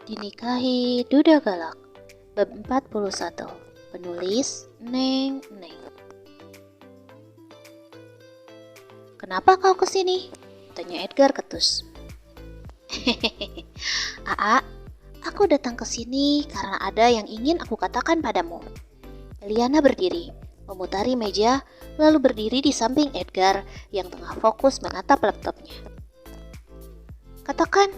Dinikahi Duda Galak. Bab 41. Penulis Neng Neng. "Kenapa kau kesini?" tanya Edgar ketus. "Hehehe, Aa, aku datang ke sini karena ada yang ingin aku katakan padamu." Eliana berdiri, memutari meja, lalu berdiri di samping Edgar yang tengah fokus menatap laptopnya. "Katakan,"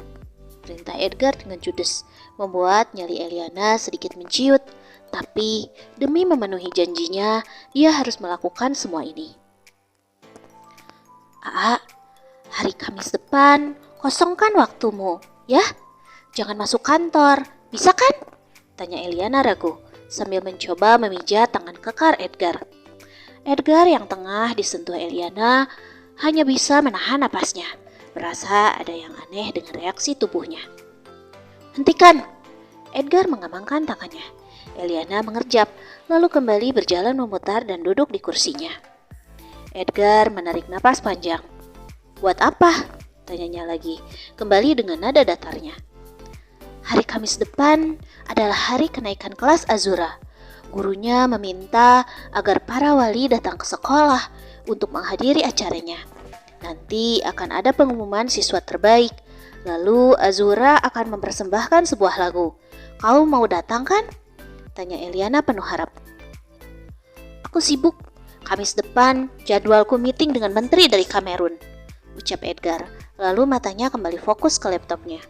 perintah Edgar dengan judes, membuat nyali Eliana sedikit menciut. Tapi demi memenuhi janjinya, dia harus melakukan semua ini. "Aa, hari Kamis depan kosongkan waktumu, ya? Jangan masuk kantor, bisa kan?" tanya Eliana ragu, sambil mencoba memijat tangan kekar Edgar. Edgar yang tengah disentuh Eliana hanya bisa menahan napasnya. Merasa ada yang aneh dengan reaksi tubuhnya. "Hentikan!" Edgar mengamankan tangannya. Eliana mengerjap, lalu kembali berjalan memutar dan duduk di kursinya. Edgar menarik napas panjang. "Buat apa?" tanyanya lagi, kembali dengan nada datarnya. "Hari Kamis depan adalah hari kenaikan kelas Azura. Gurunya meminta agar para wali datang ke sekolah untuk menghadiri acaranya. Nanti akan ada pengumuman siswa terbaik. Lalu Azura akan mempersembahkan sebuah lagu. Kau mau datang kan?" tanya Eliana penuh harap. "Aku sibuk. Kamis depan jadwalku meeting dengan menteri dari Kamerun," ucap Edgar, lalu matanya kembali fokus ke laptopnya.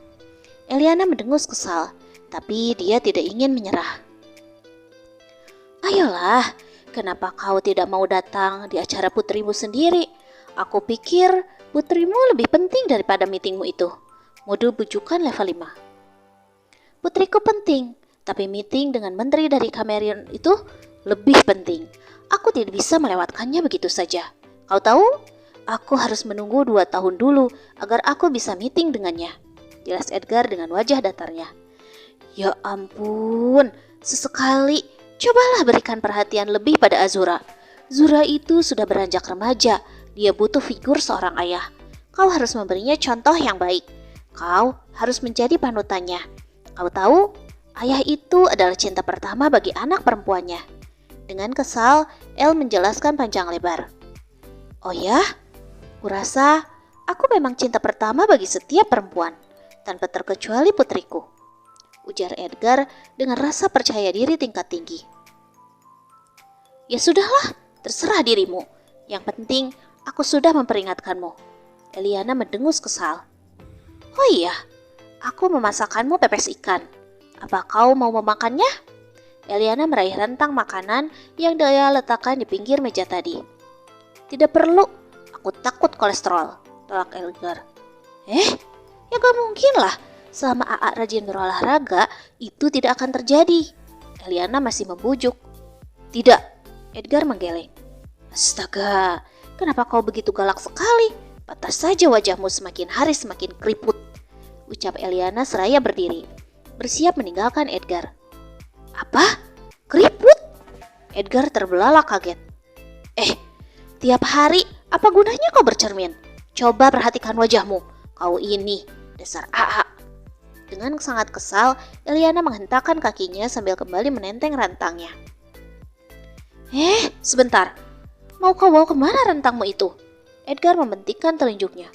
Eliana mendengus kesal, tapi dia tidak ingin menyerah. "Ayolah, kenapa kau tidak mau datang di acara putrimu sendiri? Aku pikir putrimu lebih penting daripada meetingmu itu," mode bujukan level 5. "Putriku penting, tapi meeting dengan menteri dari Kamerun itu lebih penting. Aku tidak bisa melewatkannya begitu saja. Kau tahu, aku harus menunggu 2 tahun dulu agar aku bisa meeting dengannya," jelas Edgar dengan wajah datarnya. "Ya ampun, sesekali cobalah berikan perhatian lebih pada Azura. Zura itu sudah beranjak remaja, dia butuh figur seorang ayah. Kau harus memberinya contoh yang baik. Kau harus menjadi panutannya. Kau tahu, ayah itu adalah cinta pertama bagi anak perempuannya." Dengan kesal, El menjelaskan panjang lebar. "Oh ya? Kurasa aku memang cinta pertama bagi setiap perempuan, tanpa terkecuali putriku," ujar Edgar dengan rasa percaya diri tingkat tinggi. "Ya sudahlah, terserah dirimu. Yang penting, aku sudah memperingatkanmu." Eliana mendengus kesal. "Oh iya, aku memasakkanmu pepes ikan. Apa kau mau memakannya?" Eliana meraih rentang makanan yang dia letakkan di pinggir meja tadi. "Tidak perlu, aku takut kolesterol," tolak Edgar. Ya gak mungkin lah. Selama Aa rajin berolahraga, itu tidak akan terjadi." Eliana masih membujuk. "Tidak," Edgar menggeleng. "Astaga, kenapa kau begitu galak sekali? Pantas saja wajahmu semakin hari semakin keriput," ucap Eliana seraya berdiri, bersiap meninggalkan Edgar. "Apa? Keriput?" Edgar terbelalak kaget. Tiap hari apa gunanya kau bercermin? Coba perhatikan wajahmu. Kau ini, dasar AA." Dengan sangat kesal, Eliana menghentakkan kakinya sambil kembali menenteng rantangnya. Sebentar. Mau kau bawa kemana rantangmu itu?" Edgar membentikkan telunjuknya.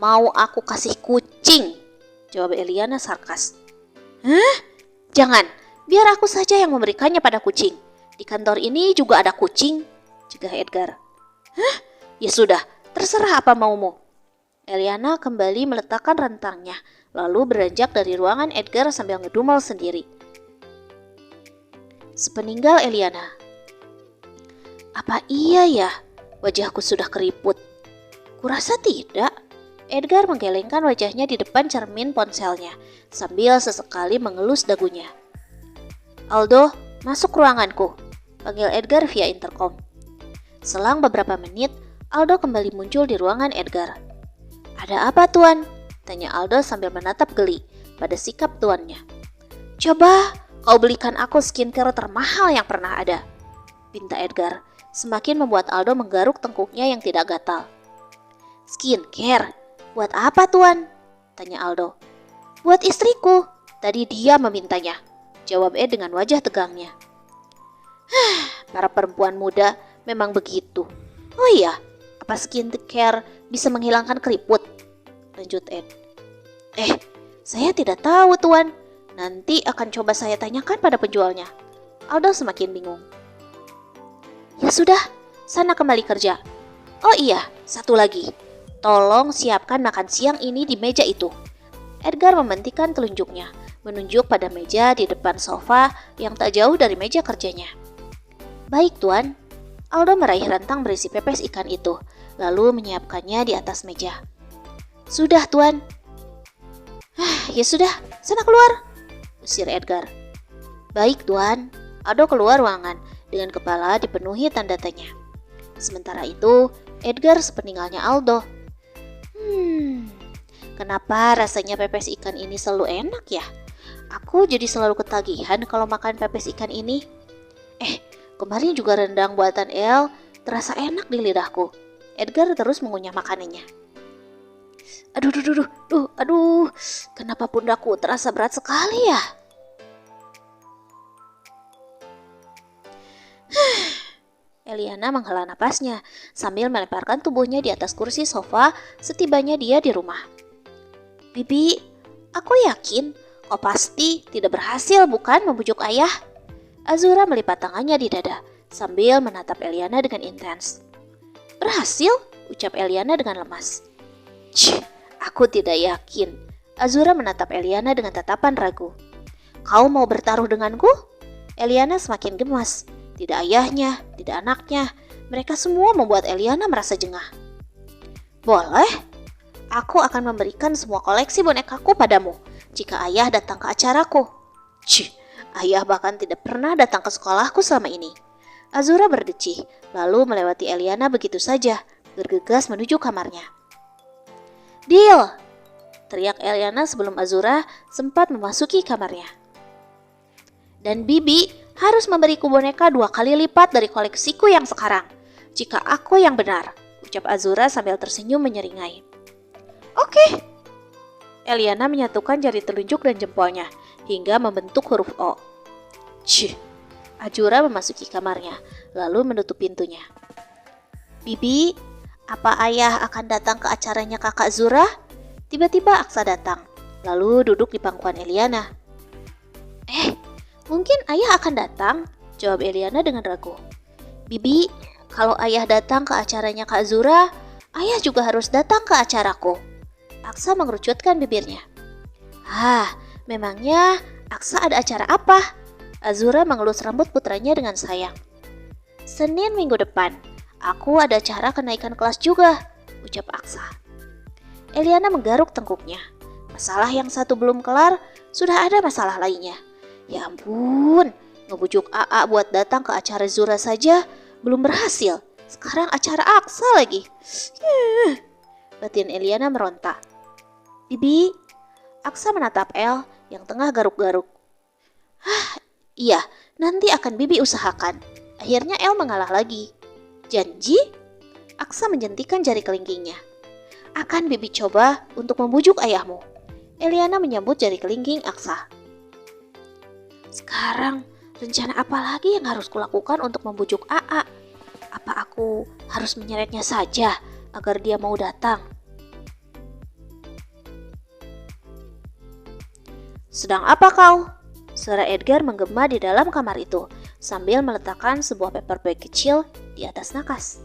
"Mau aku kasih kucing," jawab Eliana sarkas. "Jangan. Biar aku saja yang memberikannya pada kucing. Di kantor ini juga ada kucing," cegah Edgar. Ya sudah, terserah apa maumu." Eliana kembali meletakkan rentangnya, lalu beranjak dari ruangan Edgar sambil ngedumel sendiri. Sepeninggal Eliana. "Apa iya ya, wajahku sudah keriput?" "Kurasa tidak." Edgar menggelengkan wajahnya di depan cermin ponselnya, sambil sesekali mengelus dagunya. "Aldo, masuk ruanganku," panggil Edgar via intercom. Selang beberapa menit, Aldo kembali muncul di ruangan Edgar. "Ada apa, Tuan?" tanya Aldo sambil menatap geli pada sikap tuannya. "Coba kau belikan aku skincare termahal yang pernah ada," pinta Edgar, semakin membuat Aldo menggaruk tengkuknya yang tidak gatal. "Skincare? Buat apa, Tuan?" tanya Aldo. "Buat istriku," Tadi dia memintanya, jawab Ed dengan wajah tegangnya. Para perempuan muda memang begitu. Oh iya, apa skincare bisa menghilangkan keriput? Lanjut Ed. Saya tidak tahu tuan. Nanti akan coba saya tanyakan pada penjualnya. Aldo semakin bingung. Ya sudah, sana kembali kerja. Oh iya, satu lagi. Tolong siapkan makan siang ini di meja itu. Edgar membentikan telunjuknya, menunjuk pada meja di depan sofa yang tak jauh dari meja kerjanya. Baik tuan. Aldo meraih rantang berisi pepes ikan itu, lalu menyiapkannya di atas meja. Sudah tuan. Ya sudah, sana keluar, usir Edgar. Baik tuan. Aldo keluar ruangan dengan kepala dipenuhi tanda tanya. Sementara itu, Edgar sepeninggalnya Aldo. Kenapa rasanya pepes ikan ini selalu enak ya? Aku jadi selalu ketagihan kalau makan pepes ikan ini. Kemarin juga rendang buatan El terasa enak di lidahku. Edgar terus mengunyah makanannya. Aduh, kenapa pundakku terasa berat sekali ya? Eliana menghela napasnya sambil melemparkan tubuhnya di atas kursi sofa setibanya dia di rumah. Bibi, aku yakin kau pasti tidak berhasil bukan membujuk ayah? Azura melipat tangannya di dada sambil menatap Eliana dengan intens. Berhasil? Ucap Eliana dengan lemas. Aku tidak yakin. Azura menatap Eliana dengan tatapan ragu. Kau mau bertaruh denganku? Eliana semakin gemas. Tidak ayahnya, tidak anaknya. Mereka semua membuat Eliana merasa jengah. Boleh. Aku akan memberikan semua koleksi bonekaku padamu jika ayah datang ke acaraku. Ayah bahkan tidak pernah datang ke sekolahku selama ini. Azura berdecih, lalu melewati Eliana begitu saja, bergegas menuju kamarnya. Deal! Teriak Eliana sebelum Azura sempat memasuki kamarnya. Dan Bibi harus memberiku boneka 2 kali lipat dari koleksiku yang sekarang. Jika aku yang benar, ucap Azura sambil tersenyum menyeringai. Oke. Eliana menyatukan jari telunjuk dan jempolnya hingga membentuk huruf O. Azura memasuki kamarnya, lalu menutup pintunya. Bibi, apa ayah akan datang ke acaranya kakak Zura? Tiba-tiba Aksa datang, lalu duduk di pangkuan Eliana. Mungkin ayah akan datang, jawab Eliana dengan ragu. Bibi, kalau ayah datang ke acaranya Kak Zura, ayah juga harus datang ke acaraku. Aksa mengerucutkan bibirnya. Memangnya Aksa ada acara apa? Azura mengelus rambut putranya dengan sayang. Senin minggu depan, aku ada acara kenaikan kelas juga, ucap Aksa. Eliana menggaruk tengkuknya. Masalah yang satu belum kelar, sudah ada masalah lainnya. Ya ampun, ngebujuk AA buat datang ke acara Zura saja belum berhasil. Sekarang acara Aksa lagi. Batin Eliana meronta. Bibi, Aksa menatap El yang tengah garuk-garuk. Iya, nanti akan Bibi usahakan. Akhirnya El mengalah lagi. Janji? Aksa menjentikan jari kelingkingnya. Akan Bibi coba untuk membujuk ayahmu. Eliana menyambut jari kelingking Aksa. Sekarang, rencana apa lagi yang harus kulakukan untuk membujuk AA? Apa aku harus menyeretnya saja agar dia mau datang? Sedang apa kau? Suara Edgar menggema di dalam kamar itu sambil meletakkan sebuah paperbag kecil di atas nakas.